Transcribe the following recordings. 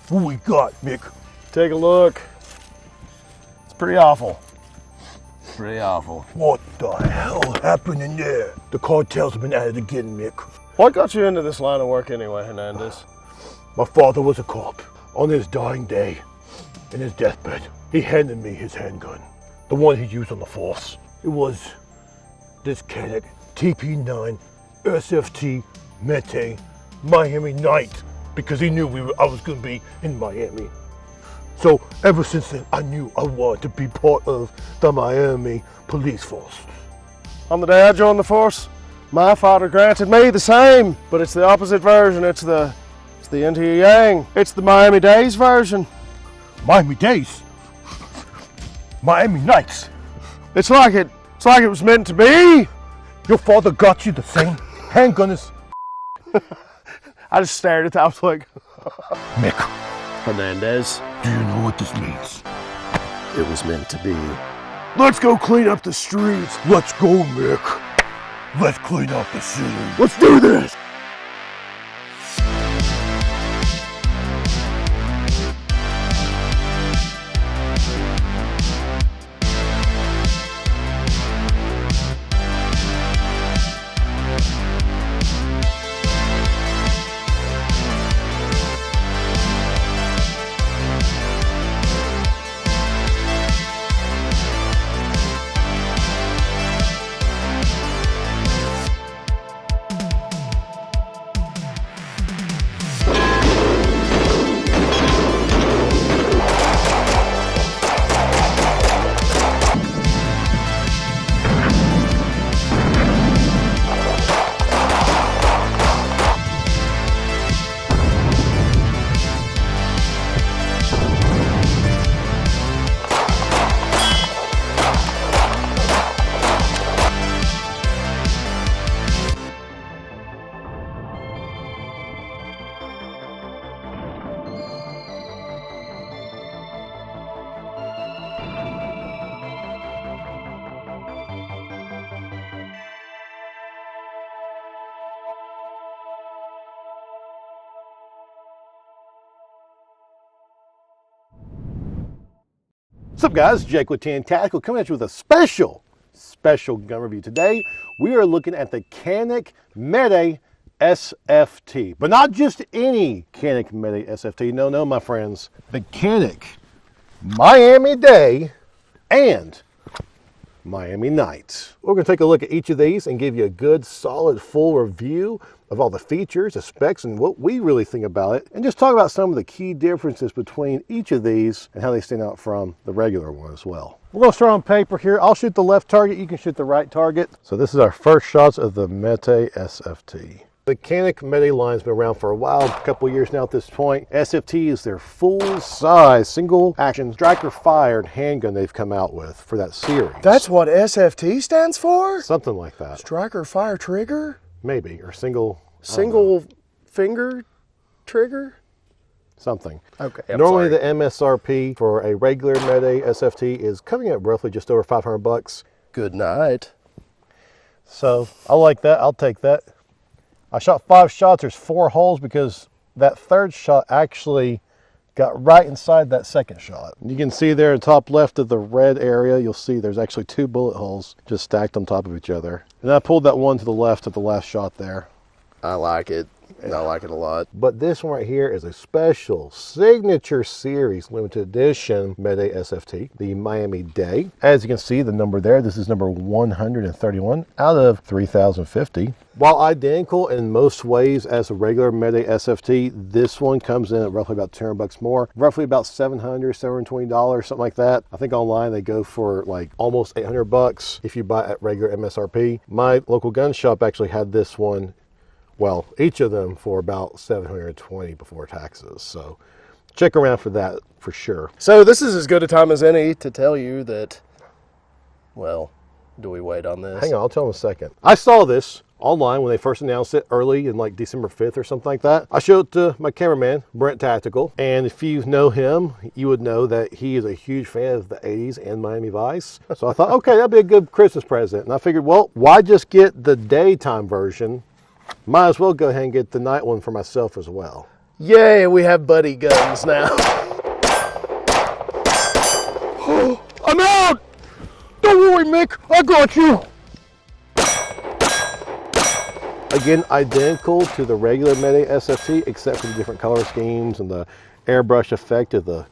What we got, Mick? Take a look. It's pretty awful. Pretty awful. What the hell happened in there? The cartels have been at it again, Mick. What got you into this line of work anyway, Hernandez? My father was a cop. On his dying day, in his deathbed, he handed me his handgun. The one he used on the force. It was this Canik TP9 SFT Mete Miami Night, because he knew I was going to be in Miami. So ever since then, I knew I wanted to be part of the Miami police force. On the day I joined the force, my father granted me the same, but it's the opposite version. It's the yin to your yang. It's the Miami Days version. Miami Days? Miami Nights? It's like it was meant to be. Your father got you the same handgun as... I just stared at that. I was like, Mick, Hernandez, do you know what this means? it was meant to be. Let's go clean up the streets. Let's go, Mick. Let's clean up the city. Let's do this. What's up, guys? Jake with Tan Tactical coming at you with a special gun review. Today, we are looking at the Canik Mete SFT, but not just any Canik Mete SFT. No, my friends. The Canik Miami Day and Miami Night. We're going to take a look at each of these and give you a good, solid, full review of all the features, the specs, and what we really think about it, and just talk about some of the key differences between each of these and how they stand out from the regular one as well. We're going to start on paper here. I'll shoot the left target, you can shoot the right target. So this is our first shots of the Mete SFT. The Canik Mete line's been around for a while, a couple years now at this point. SFT is their full-size, single-action, striker-fired handgun they've come out with for that series. That's what SFT stands for? Something like that. Striker fire trigger? Maybe, or single finger trigger? Something. Okay, Normally the MSRP for a regular Mete SFT is coming at roughly just over 500 bucks. Good night. So I like that, I'll take that. I shot 5 shots, there's 4 holes because that third shot actually got right inside that second shot. You can see there at the top left of the red area, you'll see there's actually 2 bullet holes just stacked on top of each other. And I pulled that one to the left of the last shot there. I like it. I like it a lot. But this one right here is a special signature series limited edition Mete SFT, the Miami Day. As you can see, the number there, this is number 131 out of 3,050. While identical in most ways as a regular Mete SFT, this one comes in at roughly about 200 bucks more, roughly about $700, $720, something like that. I think online they go for like almost 800 bucks if you buy at regular MSRP. My local gun shop actually had this one, well, each of them for about $720 before taxes. So check around for that for sure. So this is as good a time as any to tell you that, well, do we wait on this? Hang on, I'll tell them in a second. I saw this online when they first announced it early in like December 5th or something like that. I showed it to my cameraman, Brent Tactical, and if you know him, you would know that he is a huge fan of the 80s and Miami Vice. So I thought, okay, that'd be a good Christmas present. And I figured, well, why just get the daytime version? Might as well go ahead and get the night one for myself as well. Yay, we have buddy guns now. I'm out! Don't worry, Mick, I got you! Again, identical to the regular Mete SFT, except for the different color schemes and the airbrush effect of the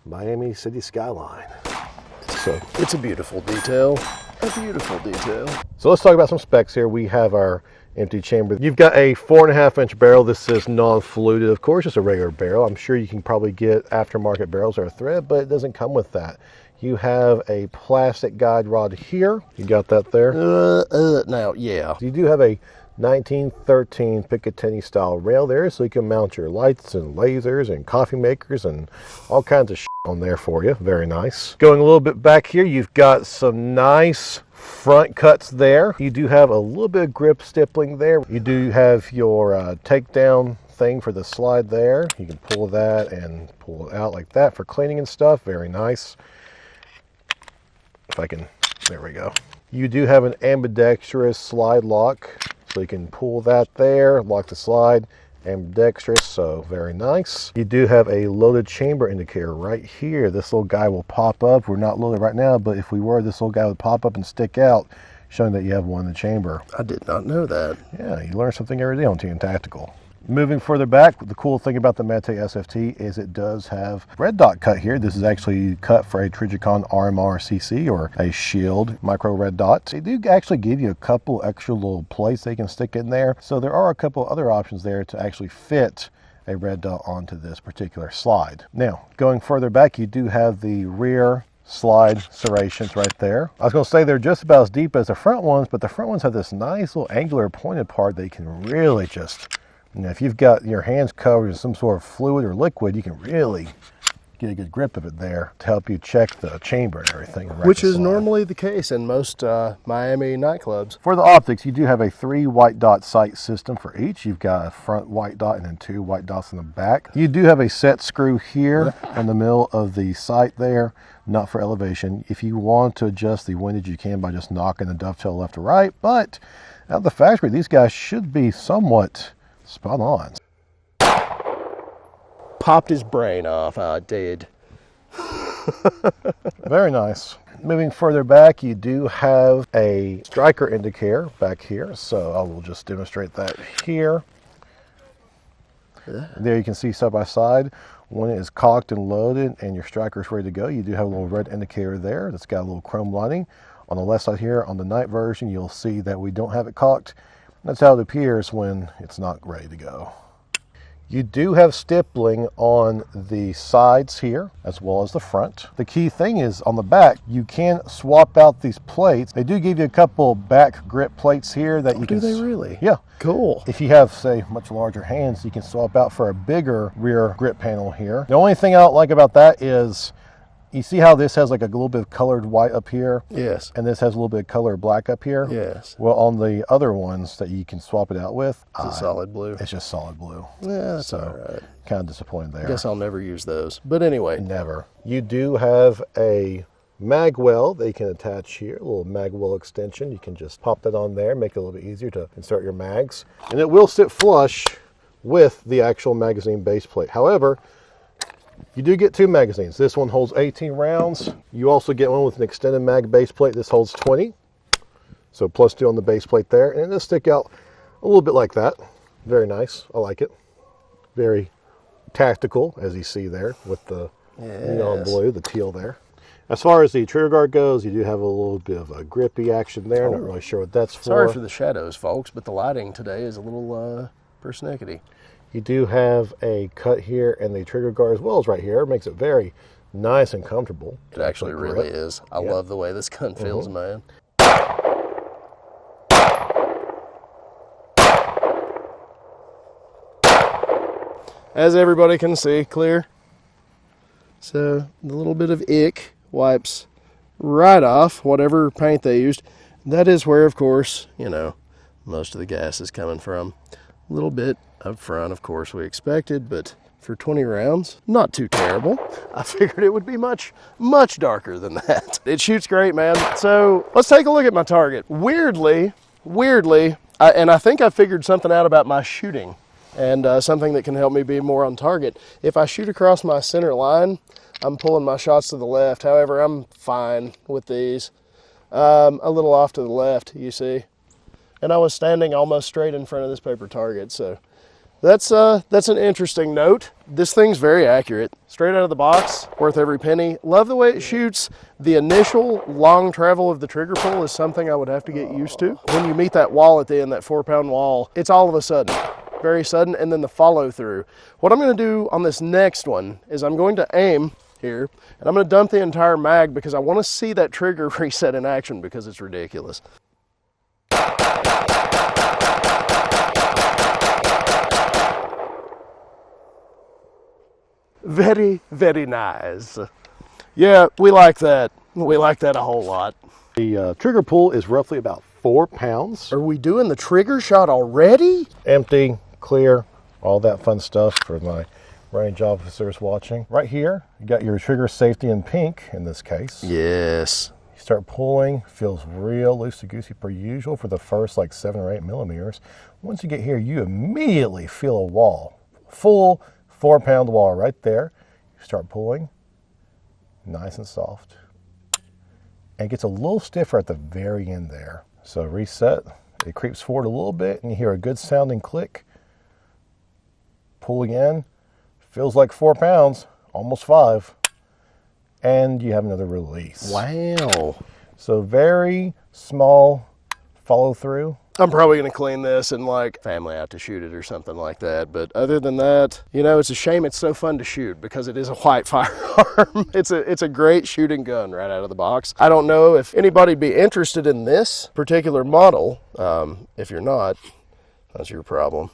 Miami city skyline. So It's a beautiful detail. A beautiful detail. So let's talk about some specs here. We have our empty chamber. You've got a 4.5-inch barrel. This is non-fluted, of course, just a regular barrel. I'm sure you can probably get aftermarket barrels or a thread, but it doesn't come with that. You have a plastic guide rod here. You got that there? Now, yeah. You do have a 1913 Picatinny style rail there, so you can mount your lights and lasers and coffee makers and all kinds of shit on there for you. Very nice. Going a little bit back here, you've got some nice front cuts there. You do have a little bit of grip stippling there. You do have your takedown thing for the slide there. You can pull that and pull it out like that for cleaning and stuff. Very nice. If I can, there we go. You do have an ambidextrous slide lock, so you can pull that there, lock the slide, ambidextrous, so very nice. You do have a loaded chamber indicator right here. This little guy will pop up. We're not loaded right now, but if we were, this little guy would pop up and stick out, showing that you have one in the chamber. I did not know that. Yeah, you learn something every day on TN Tactical. Moving further back, the cool thing about the Mete SFT is it does have red dot cut here. This is actually cut for a Trijicon RMR CC or a Shield micro red dot. They do actually give you a couple extra little plates they can stick in there. So there are a couple other options there to actually fit a red dot onto this particular slide. Now, going further back, you do have the rear slide serrations right there. I was going to say they're just about as deep as the front ones, but the front ones have this nice little angular pointed part that you can really just, you know, if you've got your hands covered in some sort of fluid or liquid, you can really get a good grip of it there to help you check the chamber and everything. Which is normally the case in most Miami nightclubs. For the optics, you do have a 3 white dot sight system for each. You've got a front white dot and then 2 white dots in the back. You do have a set screw here in the middle of the sight there, not for elevation. If you want to adjust the windage, you can by just knocking the dovetail left to right, but out of the factory, these guys should be somewhat spot on. Popped his brain off, I did. Very nice. Moving further back, you do have a striker indicator back here, so I will just demonstrate that here. There you can see side by side when it is cocked and loaded and your striker is ready to go. You do have a little red indicator there that's got a little chrome lining. On the left side here, on the night version, you'll see that we don't have it cocked. That's how it appears when it's not ready to go. You do have stippling on the sides here as well as the front. The key thing is on the back, you can swap out these plates. They do give you a couple back grip plates here that you can. Do they really? Yeah. Cool. If you have, say, much larger hands, you can swap out for a bigger rear grip panel here. The only thing I don't like about that is, you see how this has like a little bit of colored white up here? Yes. And this has a little bit of colored black up here? Yes. Well, on the other ones that you can swap it out with, It's a solid blue. it's just solid blue. Yeah, that's all right. Kind of disappointed there. Guess I'll never use those. But anyway. Never. You do have a mag well that you can attach here, a little mag well extension. You can just pop that on there, make it a little bit easier to insert your mags. And it will sit flush with the actual magazine base plate. However, you do get 2 magazines. This one holds 18 rounds. You also get one with an extended mag base plate. This holds 20. So plus 2 on the base plate there. And it'll stick out a little bit like that. Very nice. I like it. Very tactical, as you see there, with the neon blue, the teal there. As far as the trigger guard goes, you do have a little bit of a grippy action there. Not really sure what that's for. Sorry for the shadows, folks, but the lighting today is a little persnickety. You do have a cut here and the trigger guard as well as right here. It makes it very nice and comfortable. It actually really is. I love the way this gun feels, man. As everybody can see, clear. So the little bit of ick wipes right off whatever paint they used. That is where, of course, you know, most of the gas is coming from. A little bit up front, of course, we expected, but for 20 rounds, not too terrible. I figured it would be much, much darker than that. It shoots great, man. So let's take a look at my target. Weirdly, I think I figured something out about my shooting, and something that can help me be more on target. If I shoot across my center line, I'm pulling my shots to the left. However, I'm fine with these. A little off to the left, you see. And I was standing almost straight in front of this paper target, so that's an interesting note. This thing's very accurate. Straight out of the box, worth every penny. Love the way it shoots. The initial long travel of the trigger pull is something I would have to get used to. When you meet that wall at the end, that 4-pound wall, it's all of a sudden. Very sudden, and then the follow through. What I'm gonna do on this next one is I'm going to aim here, and I'm gonna dump the entire mag because I wanna see that trigger reset in action because it's ridiculous. Very, very nice. Yeah, we like that. We like that a whole lot. The trigger pull is roughly about 4 pounds. Are we doing the trigger shot already? Empty, clear, all that fun stuff for my range officers watching. Right here, you got your trigger safety in pink in this case. Yes. You start pulling, feels real loosey-goosey per usual for the first like 7 or 8 millimeters. Once you get here, you immediately feel a wall. Full 4-pound wall right there. You start pulling, nice and soft. And it gets a little stiffer at the very end there. So reset, it creeps forward a little bit and you hear a good sounding click. Pull again, feels like 4 pounds, almost 5. And you have another release. Wow. So very small follow through. I'm probably going to clean this and like family out to shoot it or something like that. But other than that, you know, it's a shame it's so fun to shoot because it is a white firearm. It's a great shooting gun right out of the box. I don't know if anybody'd be interested in this particular model. If you're not, that's your problem.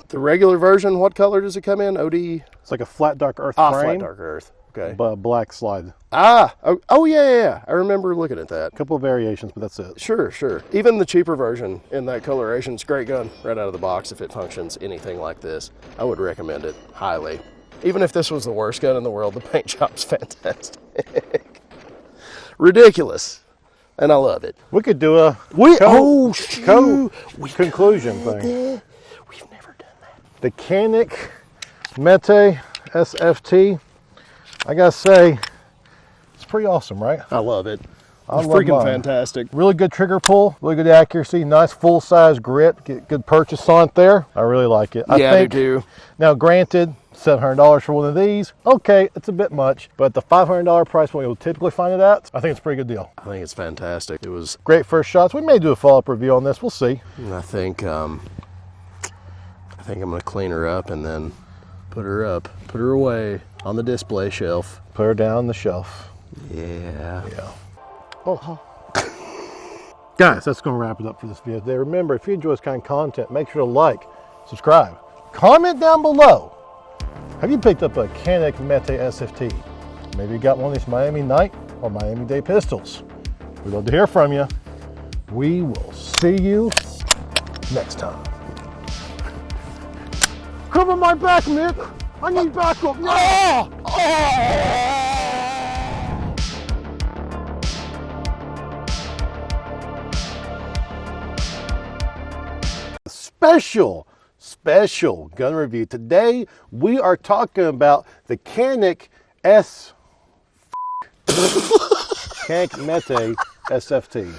The regular version, what color does it come in? OD? It's like a flat dark earth frame. Flat dark earth. Okay. But black slide. Oh yeah. I remember looking at that. A couple of variations, but that's it. Sure. Even the cheaper version in that coloration is a great gun right out of the box if it functions anything like this. I would recommend it highly. Even if this was the worst gun in the world, the paint job's fantastic. Ridiculous. And I love it. We could do a conclusion thing. We've never done that. The Canik Mete SFT, I gotta say, it's pretty awesome, right? I love it. I It's love freaking mine. fantastic. Really good trigger pull, really good accuracy, nice full-size grip, get good purchase on it there. I really like it. Yeah, I do too. Now, granted, $700 for one of these, okay, it's a bit much, but the $500 price point you'll typically find it at, I think it's a pretty good deal. I think it's fantastic. It was Great first shots. We may do a follow-up review on this. We'll see. I think I'm gonna clean her up and then put her away on the display shelf. Put her down on the shelf. Yeah. Oh. Guys, that's going to wrap it up for this video today. Remember, if you enjoy this kind of content, make sure to like, subscribe, comment down below. Have you picked up a Canik Mete SFT? Maybe you got one of these Miami Night or Miami Day pistols. We'd love to hear from you. We will see you next time. Cover my back, Mick. I need backup. No! Special gun review. Today we are talking about the Canik Canik Mete SFT.